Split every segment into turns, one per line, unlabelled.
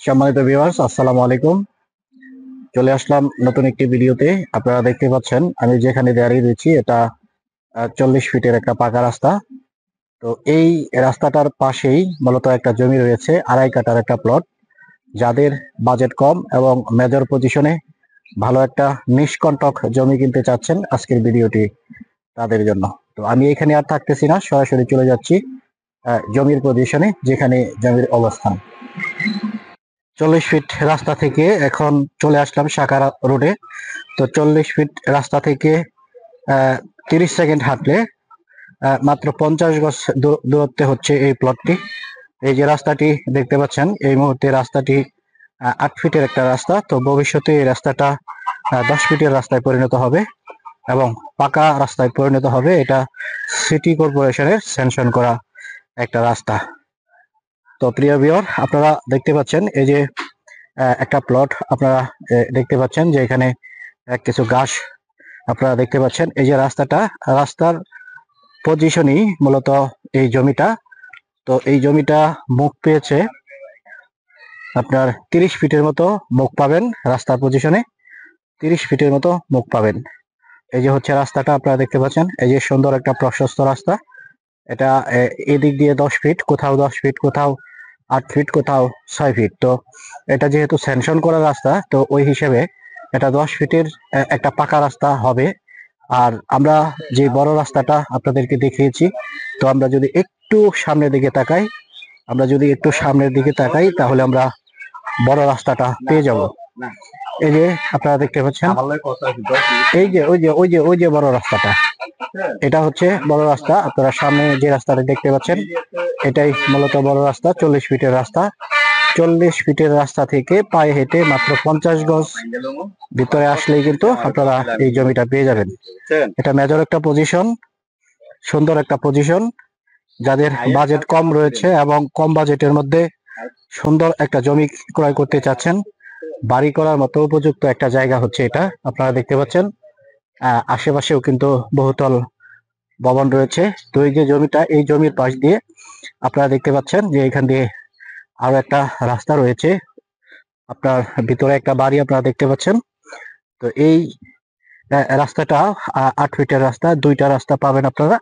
সম্মানিত ভিউয়ার্স, আসসালামু আলাইকুম। চলে আসলাম নতুন একটি ভিডিওতে। আপনারা দেখতে পাচ্ছেন আমি যেখানে দাঁড়িয়ে রয়েছি এটা 40 ফিটের একটা পাকা রাস্তা। তো এই রাস্তাটার পাশেই মূলত একটা জমি রয়েছে, 2.5 কাঠার একটা প্লট। যাদের বাজেট কম এবং মেজর পজিশনে ভালো একটা নিষ্কণ্টক জমি কিনতে চাচ্ছেন, আজকের ভিডিওটি তাদের জন্য। তো আমি এখানে আর থাকতেছি না, সরাসরি চলে যাচ্ছি জমির পজিশনে, যেখানে জমির অবস্থান। 40 ফিট রাস্তা থেকে এখন চলে আসলাম শাখা রোডে। তো 40 ফিট রাস্তা থেকে 30 সেকেন্ড হাঁটলে মাত্র 50 গজ দূরত্বে হচ্ছে এই প্লটটি। এই যে রাস্তাটি দেখতে পাচ্ছেন, এই মুহূর্তে রাস্তাটি 8 ফিটের একটা রাস্তা। তো ভবিষ্যতে এই রাস্তাটা 10 ফিটের রাস্তায় পরিণত হবে এবং পাকা রাস্তায় পরিণত হবে। এটা সিটি কর্পোরেশনের স্যাংশন করা একটা রাস্তা। তো প্রিয় ভিউয়ার, আপনারা দেখতে পাচ্ছেন এই যে একটা প্লট আপনারা দেখতে পাচ্ছেন যে এখানে কিছু ঘাস আপনারা দেখতে পাচ্ছেন। এই যে রাস্তার পজিশনই মূলত এই জমিটা। তো এই জমিটা মুখ পেয়েছে আপনার 30 ফিটের মতো মুখ পাবেন। রাস্তার পজিশনে 30 ফিটের মতো মুখ পাবেন। এই যে হচ্ছে রাস্তাটা আপনারা দেখতে পাচ্ছেন, এই যে সুন্দর একটা প্রশস্ত রাস্তা। এটা এদিক দিয়ে 10 ফিট, কোথাও 10 ফিট, কোথাও 8 ফিট, কোথাও 6 ফিট। তো এটা যেহেতু স্যাংশন করা রাস্তা, তো ওই হিসেবে এটা 10 ফিটের একটা পাকা রাস্তা হবে। আর আমরা যে বড় রাস্তাটা আপনাদেরকে দেখিয়েছি, তো আমরা যদি একটু সামনের দিকে তাকাই তাহলে আমরা বড় রাস্তাটা পেয়ে যাব। এই যে আপনারা দেখতে পাচ্ছেন, ওই যে বড় রাস্তাটা, এটা হচ্ছে বড় রাস্তা। আপনারা সামনে যে রাস্তাটা দেখতে পাচ্ছেন, এটাই মূলত বড় রাস্তা। 40 ফিটের রাস্তা। 40 ফিটের রাস্তা থেকে পায়ে হেঁটে মাত্র 50 গজ ভিতরে আসলেই কিন্তু আপনারা এই জমিটা পেয়ে যাবেন। এটা মেজর একটা পজিশন, সুন্দর একটা পজিশন। যাদের বাজেট কম রয়েছে এবং কম বাজেটের মধ্যে সুন্দর একটা জমি ক্রয় করতে চাচ্ছেন, বাড়ি করার মতো উপযুক্ত একটা জায়গা হচ্ছে এটা। আপনারা দেখতে পাচ্ছেন আশেপাশেও কিন্তু বহুতল ভবন রয়েছে। তো এই যে জমিটা, এই জমির পাশ দিয়ে আপনারা দেখতে পাচ্ছেন যে এখান দিয়ে আরো একটা রাস্তা রয়েছে। আপনার ভিতরে একটা বাড়ি আপনারা দেখতে পাচ্ছেন। তো এই রাস্তাটা 8 ফিটের রাস্তা, 2টা রাস্তা পাবেন আপনারা।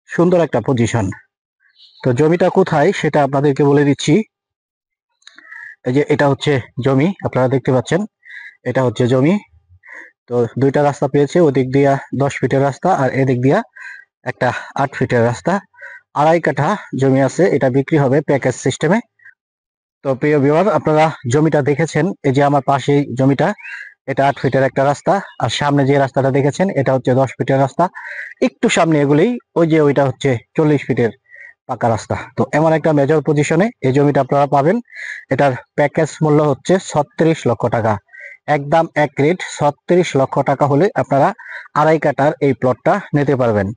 সুন্দর একটা পজিশন। তো জমিটা কোথায় সেটা আপনাদেরকে বলে দিচ্ছি। এই যে এটা হচ্ছে জমি, আপনারা দেখতে পাচ্ছেন, এটা হচ্ছে জমি। তো 2টা রাস্তা পেয়েছে, ওদিক দিয়া 10 ফিটের রাস্তা আর এদিক দিয়া একটা 8 ফিটের রাস্তা। 2.5 কাঠা জমি আছে, এটা বিক্রি হবে প্যাকেজ সিস্টেমে। তো প্রিয় ভিউয়ার, আপনারা জমিটা দেখেছেন, এই যে আমার পাশেই জমিটা, এটা 8 ফিটের একটা রাস্তা। আর সামনে যে রাস্তাটা দেখেছেন, এটা হচ্ছে 10 ফিটের রাস্তা। একটু সামনে এগুলেই ওই যে ওইটা হচ্ছে 40 ফিটের পাকা রাস্তা। তো এমন একটা মেজর পজিশনে এই জমিটা আপনারা পাবেন। এটার প্যাকেজ মূল্য হচ্ছে 36 লক্ষ টাকা। একদম এক রেট 36 লক্ষ টাকা হলে আপনারা 2.5 কাঠার এই প্লটটা নিতে পারবেন।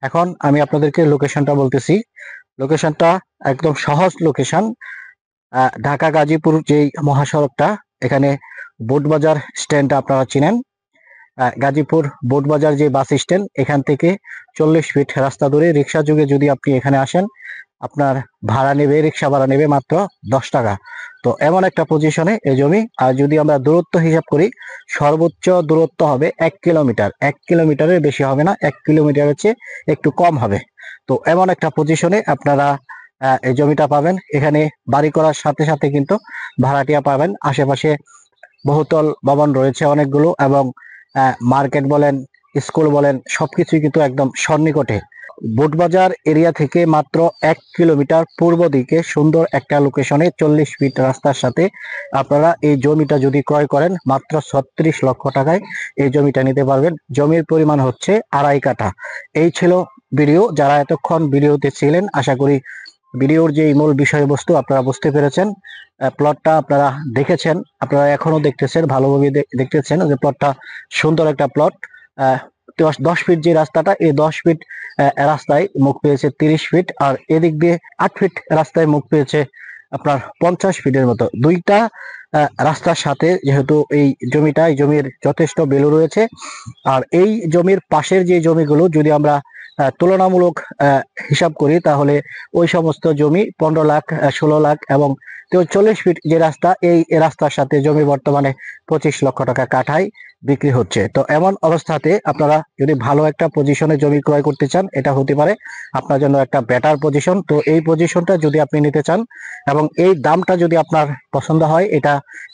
এখন আমি আপনাদেরকে লোকেশনটা বলতেছি। লোকেশনটা একদম সহজ লোকেশন। ঢাকা গাজীপুর যেই মহাসড়কটা, এখানে বোটবাজার স্ট্যান্ডটা আপনারা চিনেন। গাজীপুর বোটবাজার যে বাস স্ট্যান্ড, এখান থেকে 40 ফিট রাস্তা ধরে রিক্সা যোগে যদি আপনি এখানে আসেন, আপনার রিক্সা ভাড়া নেবে মাত্র 10 টাকা। তো এমন একটা পজিশনে এই জমি। আর যদি আমরা দূরত্ব হিসাব করি, সর্বোচ্চ দূরত্ব হবে 1 কিলোমিটার। 1 কিলোমিটারের বেশি হবে না, 1 কিলোমিটারের চেয়ে একটু কম হবে। তো এমন একটা পজিশনে আপনারা এই জমিটা পাবেন। এখানে বাড়ি করার সাথে সাথে কিন্তু ভাড়াটিয়া পাবেন। আশেপাশে বহুতল ভবন রয়েছে অনেকগুলো, এবং মার্কেট বলেন, স্কুল বলেন, সবকিছুই কিন্তু একদম সন্নিকটে। বোটবাজার এরিয়া থেকে মাত্র 1 কিলোমিটার পূর্ব দিকে সুন্দর একটা লোকেশনে 40 ফিট রাস্তার সাথে আপনারা এই জমিটা যদি ক্রয় করেন, মাত্র 36 লক্ষ টাকায় এই জমিটা নিতে পারবেন। জমির পরিমাণ হচ্ছে 2.5 কাঠা। এই ছিল ভিডিও। যারা এতক্ষণ ভিডিওতে ছিলেন, আশা করি ভিডিওর যে মূল বিষয়বস্তু আপনারা বুঝতে পেরেছেন। প্লটটা আপনারা দেখেছেন, আপনারা এখনো দেখতেছেন, ভালোভাবে দেখতেছেন যে প্লটটা সুন্দর একটা প্লট। 10 ফিট যে রাস্তাটা, এই 10 ফিট রাস্তায় মুখ পেয়েছে 30 ফিট, আর এদিক দিয়ে 8 ফিট রাস্তায় মুখ পেয়েছে আপনার 50 ফিটের মতো। 2টা রাস্তার সাথে যেহেতু এই জমির যথেষ্ট ভ্যালু রয়েছে। আর এই জমির পাশের যে জমিগুলো যদি আমরা তুলনামূলক হিসাব করি, তাহলে ওই সমস্ত জমি 15 লাখ, 16 লাখ এবং 40 ফিট যে রাস্তা, এই রাস্তার সাথে জমি বর্তমানে 25 লক্ষ টাকা কাঠায় বিক্রি হচ্ছে। তো এমন অবস্থাতে আপনারা যদি ভালো একটা পজিশনে জমি ক্রয় করতে চান, এটা হতে পারে আপনার জন্য একটা বেটার পজিশন। তো এই পজিশনটা যদি আপনি নিতে চান এবং এই দামটা যদি আপনার পছন্দ হয়, এটা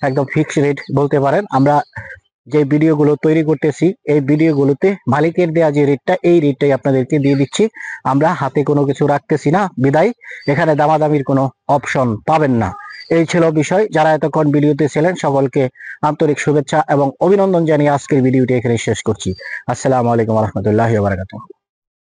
একদম ফিক্সড রেট বলতে পারেন। আমরা যে ভিডিওগুলো তৈরি করতেছি, এই ভিডিওগুলোতে মালিকের দেয়া যে রেটটা, এই রেটটাই আপনাদেরকে দিয়ে দিচ্ছি। আমরা হাতে কোনো কিছু রাখতেছি না, বিদায় এখানে দামাদামির কোনো অপশন পাবেন না। এই ছিল বিষয়। যারা এতক্ষণ ভিডিওতে ছিলেন সকলকে আন্তরিক শুভেচ্ছা এবং অভিনন্দন জানিয়ে আজকের ভিডিওটি এখানে শেষ করছি। আসসালামু আলাইকুম রহমতুল্লাহি ওয়া বারাকাতুহু।